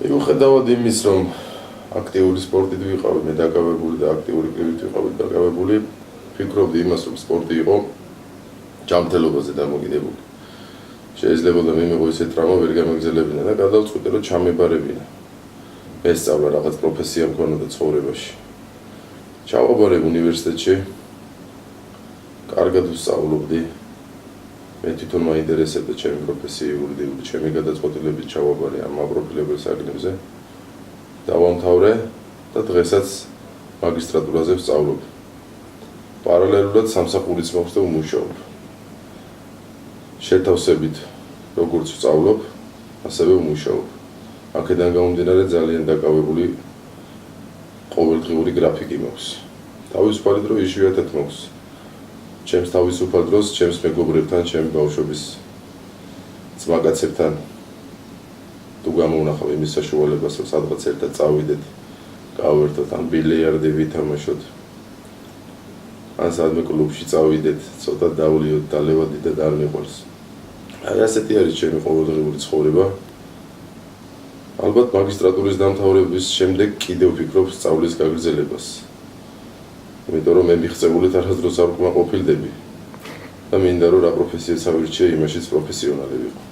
მიუხედავად იმის, რომ აქტიური სპორტით ვიყავი, მე დაკავებული და აქტიური კრივით ვიყავი დაკავებული, ვფიქრობდი იმას, რომ სპორტი იყო ჯანმრთელობაზე დამოკიდებული. შეიძლება და მიმიღო ისეთ ტრავმა ვერ გამეგზელებინა და გადავწყვიტე, რომ ჩამებარებინა. მესწავლა რაღაც პროფესია მქონოდა ცხოვრებაში. ჩავაბარე უნივერსიტეტში, კარგად ვსწავლობდი. მე თვითონ მაინტერესებდა ჩემი პროფესია, იურიდიული, ჩემი გადაწყვეტილებით ჩავაბარე ამ პროფილებელ საგნებზე. დავამთავრე და დღესაც მაგისტრატურაზე ვსწავლობ. პარალელურად სამსახურიც მაქვს და ვმუშაობ. შეთავსებით როგორც ვსწავლობ, ასევე ვმუშაობ. აქედან გამომდინარე ძალიან დაკავებული ყოველდღიური გრაფიკი მაქვს. თავისუფალი დრო იშვიათად მაქვს. ჩემს თავისუფალ დროს, ჩემს მეგობრებთან, ჩემი ბავშვობის ძმაკაცებთან თუ გამოვნახავ იმის საშუალებას, რომ სადღაც ერთად წავიდეთ, გავერთოთ, ან ბილიარდი ვითამაშოთ, ან სადმე კლუბში წავიდეთ, ცოტა დავლიოთ, დალევადით და არ მიყვარს. აი ასეთი არის ჩემი ყოველდღიური ცხოვრება. ალბათ მაგისტრატურის დამთავრების შემდეგ კიდევ ვფიქრობ სწავლის გაგრძელებას. იმიტომ რომ მე მიღწეულით არასდროს არ ვკმაყოფილდები და მინდა რომ რა პროფესიას ავირჩიე, იმაშიც პროფესიონალი ვიყო.